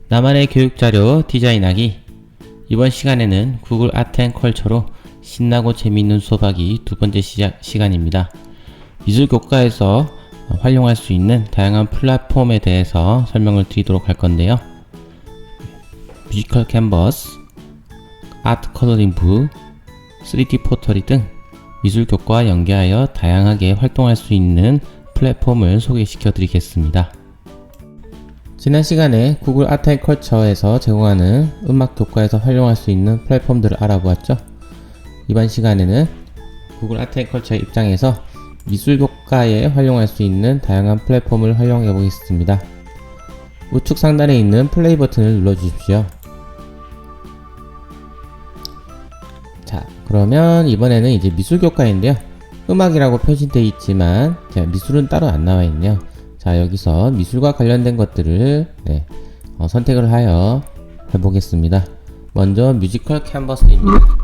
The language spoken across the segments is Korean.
나만의 교육자료 디자인하기. 이번 시간에는 구글 아트앤컬처로 신나고 재미있는 수업하기 두 번째 시간입니다. 미술교과에서 활용할 수 있는 다양한 플랫폼에 대해서 설명을 드리도록 할 건데요. 뮤지컬 캔버스, 아트 컬러링 북, 3D 포터리 등 미술교과와 연계하여 다양하게 활동할 수 있는 플랫폼을 소개시켜 드리겠습니다. 지난 시간에 구글 아트앤컬처에서 제공하는 음악 교과에서 활용할 수 있는 플랫폼들을 알아보았죠. 이번 시간에는 구글 아트앤컬처의 입장에서 미술 교과에 활용할 수 있는 다양한 플랫폼을 활용해 보겠습니다. 우측 상단에 있는 플레이 버튼을 눌러 주십시오. 자, 그러면 이번에는 이제 미술 교과인데요. 음악이라고 표시되어 있지만 미술은 따로 안 나와 있네요. 자, 여기서 미술과 관련된 것들을 선택을 하여 해보겠습니다. 먼저 뮤지컬 캔버스입니다.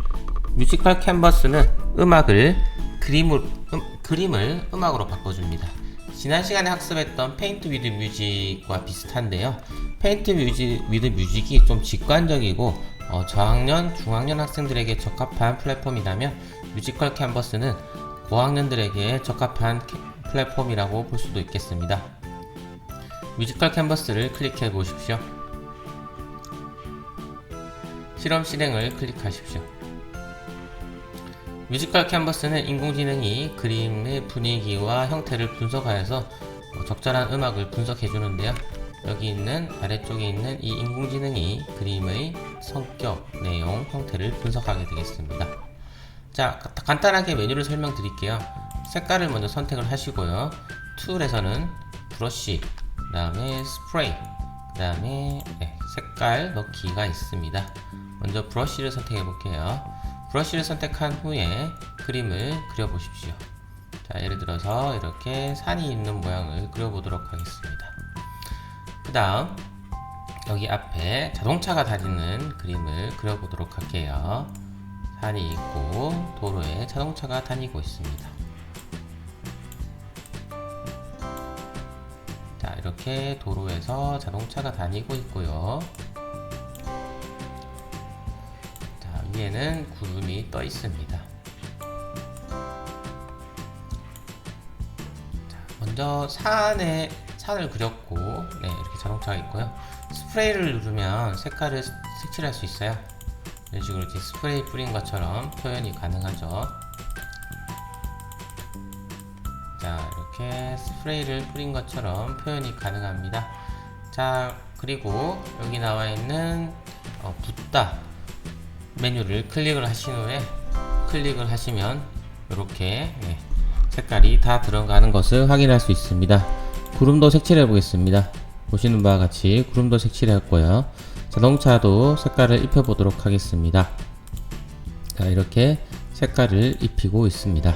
뮤지컬 캔버스는 음악을 그림을 음악으로 바꿔줍니다. 지난 시간에 학습했던 페인트 위드 뮤직과 비슷한데요. 페인트 위드 뮤직이 좀 직관적이고 저학년, 중학년 학생들에게 적합한 플랫폼이라면 뮤지컬 캔버스는 고학년들에게 적합한 플랫폼이라고 볼 수도 있겠습니다. 뮤지컬 캔버스를 클릭해 보십시오. 실험 실행을 클릭하십시오. 뮤지컬 캔버스는 인공지능이 그림의 분위기와 형태를 분석하여서 적절한 음악을 분석해 주는데요. 여기 있는 아래쪽에 있는 이 인공지능이 그림의 성격, 내용, 형태를 분석하게 되겠습니다. 자, 간단하게 메뉴를 설명드릴게요. 색깔을 먼저 선택을 하시고요. 툴에서는 브러쉬, 그 다음에 스프레이, 그 다음에 색깔 넣기가 있습니다. 먼저 브러쉬를 선택해 볼게요. 브러쉬를 선택한 후에 그림을 그려보십시오. 자, 예를 들어서 이렇게 산이 있는 모양을 그려보도록 하겠습니다. 그 다음 여기 앞에 자동차가 다니는 그림을 그려보도록 할게요. 산이 있고 도로에 자동차가 다니고 있습니다. 자, 이렇게 도로에서 자동차가 다니고 있고요. 자, 위에는 구름이 떠 있습니다. 자, 먼저 산을 그렸고 이렇게 자동차가 있고요. 스프레이를 누르면 색깔을 색칠할 수 있어요. 이런 식으로 이제 스프레이 뿌린 것처럼 표현이 가능하죠. 자, 이렇게 스프레이를 뿌린 것처럼 표현이 가능합니다. 자, 그리고 여기 나와 있는 붓다 메뉴를 클릭을 하신 후에 클릭을 하시면 이렇게 색깔이 다 들어가는 것을 확인할 수 있습니다. 구름도 색칠해 보겠습니다. 보시는 바와 같이 구름도 색칠했고요. 자동차도 색깔을 입혀 보도록 하겠습니다. 자, 이렇게 색깔을 입히고 있습니다.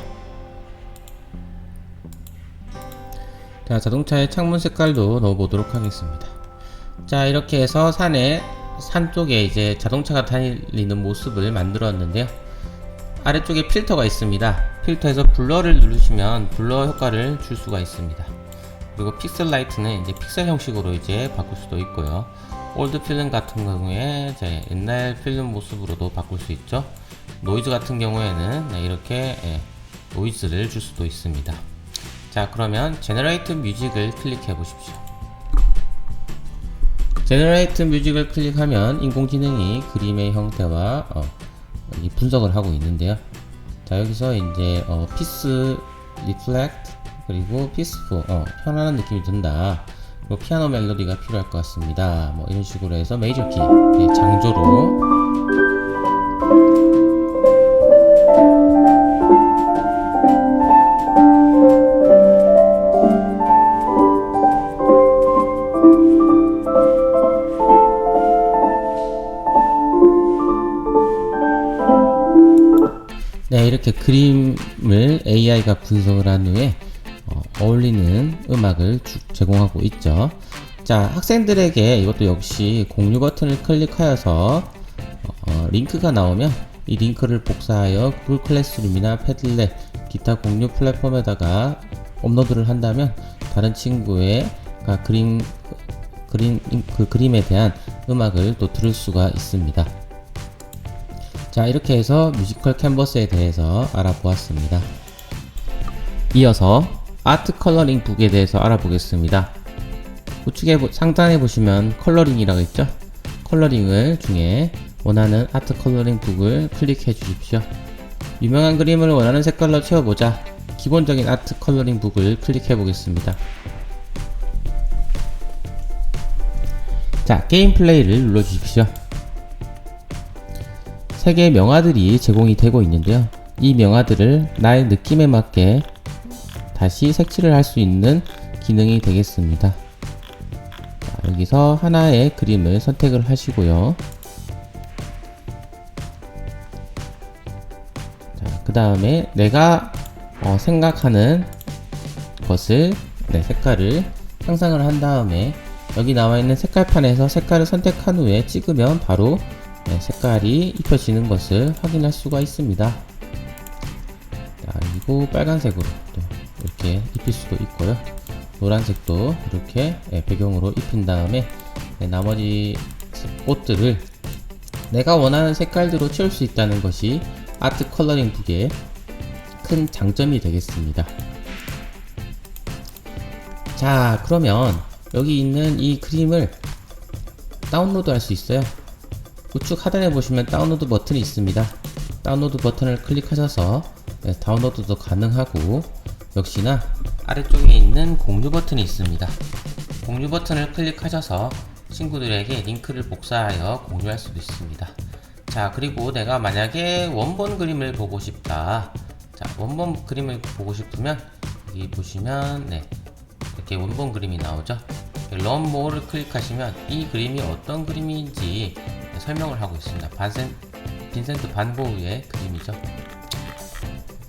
자, 자동차의 창문 색깔도 넣어 보도록 하겠습니다. 자, 이렇게 해서 산 쪽에 이제 자동차가 다니는 모습을 만들었는데요. 아래쪽에 필터가 있습니다. 필터에서 블러를 누르시면 블러 효과를 줄 수가 있습니다. 그리고 픽셀 라이트는 이제 픽셀 형식으로 이제 바꿀 수도 있고요. 올드 필름 같은 경우에 이제 옛날 필름 모습으로도 바꿀 수 있죠. 노이즈 같은 경우에는 이렇게 노이즈를 줄 수도 있습니다. 자, 그러면 제너레이트 뮤직을 클릭해 보십시오. 제너레이트 뮤직을 클릭하면 인공지능이 그림의 형태와 여기 분석을 하고 있는데요. 자, 여기서 이제 피스 리플렉트 그리고 피스풀 편안한 느낌이 든다. 그리고 피아노 멜로디가 필요할 것 같습니다. 뭐 이런 식으로 해서 메이저 키 장조로 이렇게 그림을 AI가 분석을 한 후에 어울리는 음악을 제공하고 있죠. 자, 학생들에게 이것도 역시 공유 버튼을 클릭하여서 링크가 나오면 이 링크를 복사하여 구글 클래스룸이나 패들렛, 기타 공유 플랫폼에다가 업로드를 한다면 다른 친구의 그림에 대한 음악을 또 들을 수가 있습니다. 자, 이렇게 해서 뮤지컬 캔버스에 대해서 알아보았습니다. 이어서 아트 컬러링 북에 대해서 알아보겠습니다. 우측에 상단에 보시면 컬러링이라고 있죠. 컬러링을 중에 원하는 아트 컬러링 북을 클릭해 주십시오. 유명한 그림을 원하는 색깔로 채워보자. 기본적인 아트 컬러링 북을 클릭해 보겠습니다. 자, 게임 플레이를 눌러 주십시오. 3개의 명화들이 제공이 되고 있는데요. 이 명화들을 나의 느낌에 맞게 다시 색칠을 할 수 있는 기능이 되겠습니다. 자, 여기서 하나의 그림을 선택을 하시고요. 자, 그 다음에 내가 생각하는 것을 색깔을 상상을 한 다음에 여기 나와 있는 색깔판에서 색깔을 선택한 후에 찍으면 바로 색깔이 입혀지는 것을 확인할 수가 있습니다. 자, 그리고 빨간색으로 또 이렇게 입힐 수도 있고요. 노란색도 이렇게 배경으로 입힌 다음에 나머지 꽃들을 내가 원하는 색깔대로 채울 수 있다는 것이 아트 컬러링 북의 큰 장점이 되겠습니다. 자, 그러면 여기 있는 이 그림을 다운로드 할 수 있어요. 우측 하단에 보시면 다운로드 버튼이 있습니다. 다운로드 버튼을 클릭하셔서 다운로드도 가능하고, 역시나 아래쪽에 있는 공유 버튼이 있습니다. 공유 버튼을 클릭하셔서 친구들에게 링크를 복사하여 공유할 수도 있습니다. 자, 그리고 내가 만약에 원본 그림을 보고 싶다. 자, 원본 그림을 보고 싶으면 여기 보시면 이렇게 원본 그림이 나오죠. Learn More를 클릭하시면 이 그림이 어떤 그림인지 설명을 하고 있습니다. 빈센트 반 고흐의 그림이죠.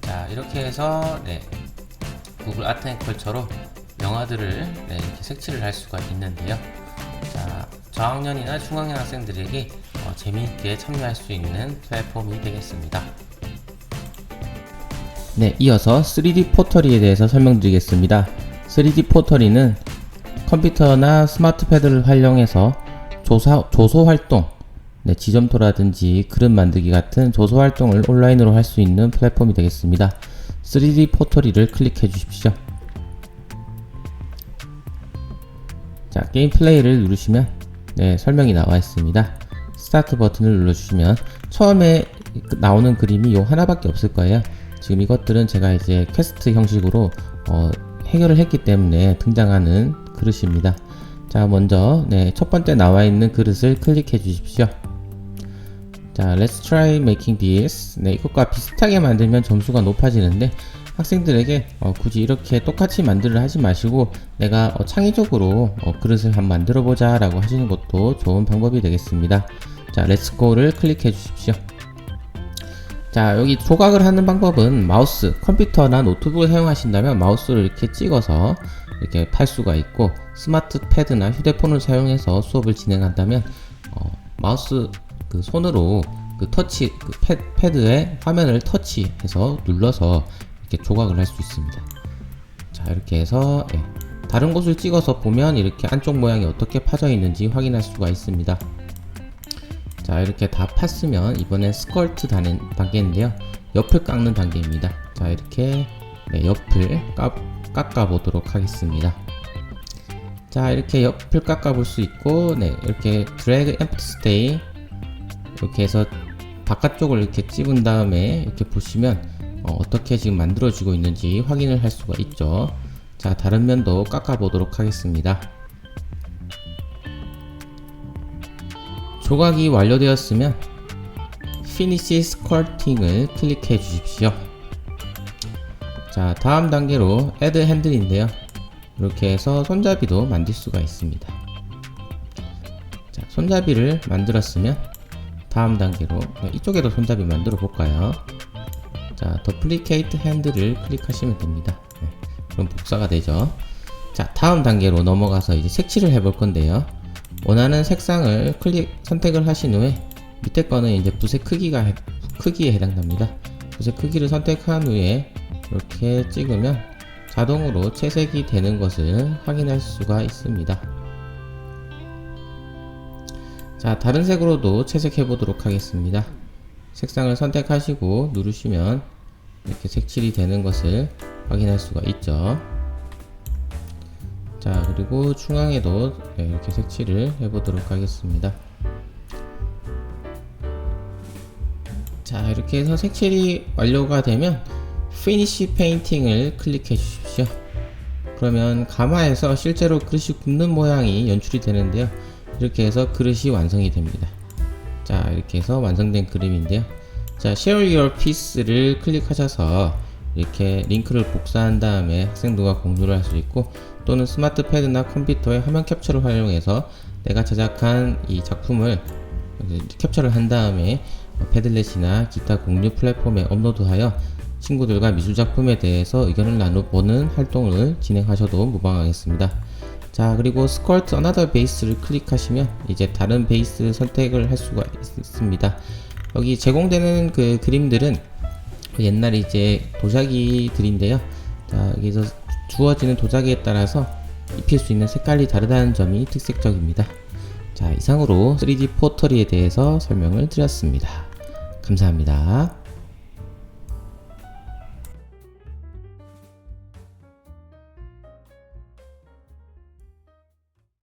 자, 이렇게 해서 구글 아트 앤 컬처로 명화들을 이렇게 색칠을 할 수가 있는데요. 자, 저학년이나 중학년 학생들에게 재미있게 참여할 수 있는 플랫폼이 되겠습니다. 이어서 3D 포터리에 대해서 설명드리겠습니다. 3D 포터리는 컴퓨터나 스마트 패드를 활용해서 조소 활동, 지점토라든지 그림 만들기 같은 조소 활동을 온라인으로 할 수 있는 플랫폼이 되겠습니다. 3D 포터리를 클릭해 주십시오. 자, 게임 플레이를 누르시면 설명이 나와 있습니다. 스타트 버튼을 눌러주시면 처음에 나오는 그림이 요 하나밖에 없을 거예요. 지금 이것들은 제가 이제 퀘스트 형식으로 해결을 했기 때문에 등장하는 그릇입니다. 자, 먼저 첫 번째 나와 있는 그릇을 클릭해 주십시오. 자, Let's try making this. 이것과 비슷하게 만들면 점수가 높아지는데, 학생들에게 굳이 이렇게 똑같이 만들을 하지 마시고 내가 창의적으로 그릇을 한번 만들어 보자 라고 하시는 것도 좋은 방법이 되겠습니다. 자, Let's go를 클릭해 주십시오. 자, 여기 조각을 하는 방법은 마우스, 컴퓨터나 노트북을 사용하신다면 마우스를 이렇게 찍어서 이렇게 팔 수가 있고, 스마트 패드나 휴대폰을 사용해서 수업을 진행한다면 마우스 손으로 터치 패드의 화면을 터치해서 눌러서 이렇게 조각을 할 수 있습니다. 자, 이렇게 해서 다른 곳을 찍어서 보면 이렇게 안쪽 모양이 어떻게 파져 있는지 확인할 수가 있습니다. 자, 이렇게 다 팠으면 이번엔 스컬트 단계인데요. 옆을 깎는 단계입니다. 자, 이렇게 옆을 깎아 보도록 하겠습니다. 자, 이렇게 옆을 깎아 볼 수 있고, 이렇게 드래그 엠프티 스테이 이렇게 해서 바깥쪽을 이렇게 찝은 다음에 이렇게 보시면 어떻게 지금 만들어지고 있는지 확인을 할 수가 있죠. 자, 다른 면도 깎아 보도록 하겠습니다. 조각이 완료되었으면 Finish Sculpting을 클릭해 주십시오. 자, 다음 단계로 Add Handle인데요. 이렇게 해서 손잡이도 만들 수가 있습니다. 자, 손잡이를 만들었으면 다음 단계로 이쪽에도 손잡이 만들어 볼까요? 자, Duplicate Handle을 클릭하시면 됩니다. 그럼 복사가 되죠. 자, 다음 단계로 넘어가서 이제 색칠을 해볼 건데요. 원하는 색상을 선택을 하신 후에 밑에 거는 이제 붓의 크기에 해당됩니다. 붓의 크기를 선택한 후에 이렇게 찍으면 자동으로 채색이 되는 것을 확인할 수가 있습니다. 자, 다른 색으로도 채색해 보도록 하겠습니다. 색상을 선택하시고 누르시면 이렇게 색칠이 되는 것을 확인할 수가 있죠. 자, 그리고 중앙에도 이렇게 색칠을 해 보도록 하겠습니다. 자, 이렇게 해서 색칠이 완료가 되면 Finish Painting을 클릭해 주십시오. 그러면 가마에서 실제로 그릇이 굽는 모양이 연출이 되는데요. 이렇게 해서 그릇이 완성이 됩니다. 자, 이렇게 해서 완성된 그림인데요. 자, Share Your Piece를 클릭하셔서 이렇게 링크를 복사한 다음에 학생들과 공유를 할 수 있고, 또는 스마트 패드나 컴퓨터의 화면 캡처를 활용해서 내가 제작한 이 작품을 캡처를 한 다음에 패들렛이나 기타 공유 플랫폼에 업로드하여 친구들과 미술작품에 대해서 의견을 나눠보는 활동을 진행하셔도 무방하겠습니다. 자, 그리고 Sculpt Another Base를 클릭하시면 이제 다른 베이스 선택을 할 수가 있습니다. 여기 제공되는 그 그림들은 옛날 이제 도자기들인데요. 자, 여기서 주어지는 도자기에 따라서 입힐 수 있는 색깔이 다르다는 점이 특색적입니다. 자, 이상으로 3D 포터리에 대해서 설명을 드렸습니다. 감사합니다.